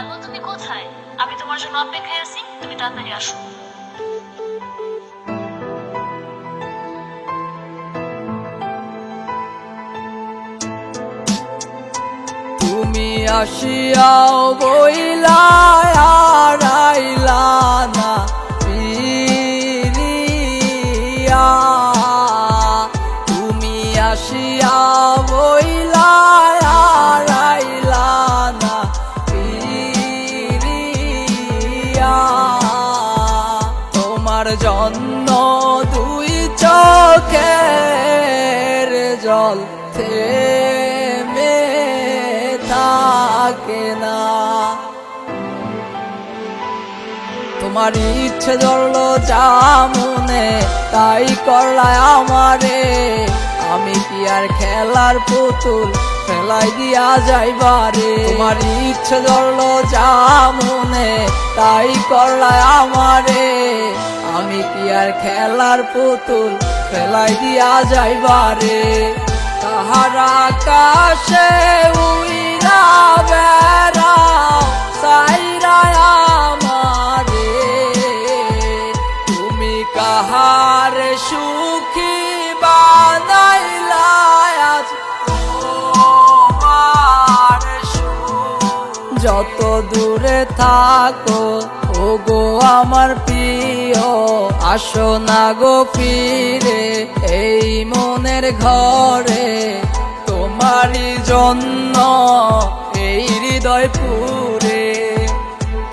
Hello, তুমি কোথায়? আমি তোমার জন্য অপেক্ষায় আছি, তুমি তাড়াতাড়ি আসো। তুমি আসিয়াও বইলা আর আইলা না ফিরিয়া। তুমি আসিয়া বইলা আর আইলা না ফিরিয়া। তোমার জন্য দুই চোখের জল থেমে থাকে না। তোমার ইচ্ছে ধরলো যা মনে তাই করলায় আমারে। আমি কি আর খেলার পুতুল ফেলাই দিয়া যাইবারে। তোমার ইচ্ছে ধরলো যা মনে তাই করলায় আমারে। আমি কি আর খেলার পুতুল ফেলাই দিয়া যাইবারে। তাহার আকাশে উইরা বেড়াও সাইরা আমারে। তুমি কাহার সুখী বানাইলা আজ তোমার সুখ। যত দূরে থাকো ওগো আমার প্রিয়, আসো না গো ফিরে এই মনের ঘরে। তোমারই জন্য এই হৃদয় পুরে।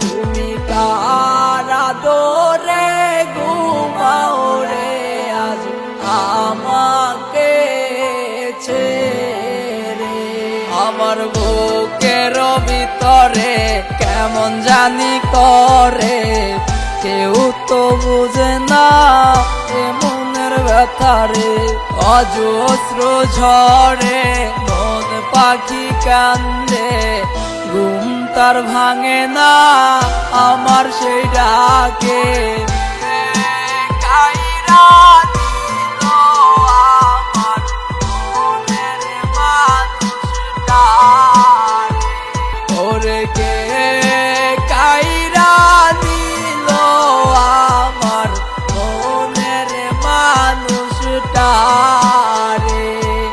তুমি কার আদরে ঘুমাও রে আজ আমাকে ছেড়ে। আমার বুকের ভিতরে কেমন জানি করে, কেউ তো বুঝে না এ মনের ব্যথারে। অজস্র ঝড়ে মন পাখি কান্দে, ঘুম তার ভাঙে না আমার সেই ডাকে। কাইরা দিল আমার মনের মানুষটারে। ওরে কে কাইরা দিল আমার মনের মানুষটারে।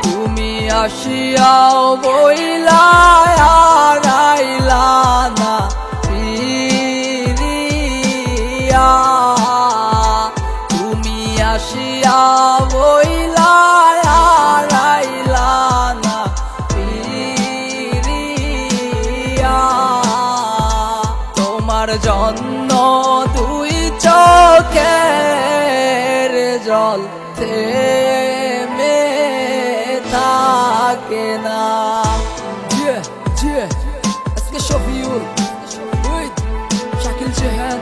তুমি আসিয়াও বইলা আর আইলা না ফিরিয়া। তুমি আসিয়া বইলা আর আইলা না ফিরিয়া। তোমার জন্য দুই চোখের জল থেমে থাকে না। Yeah, yeah, let's get show for you with Shakil Jahan.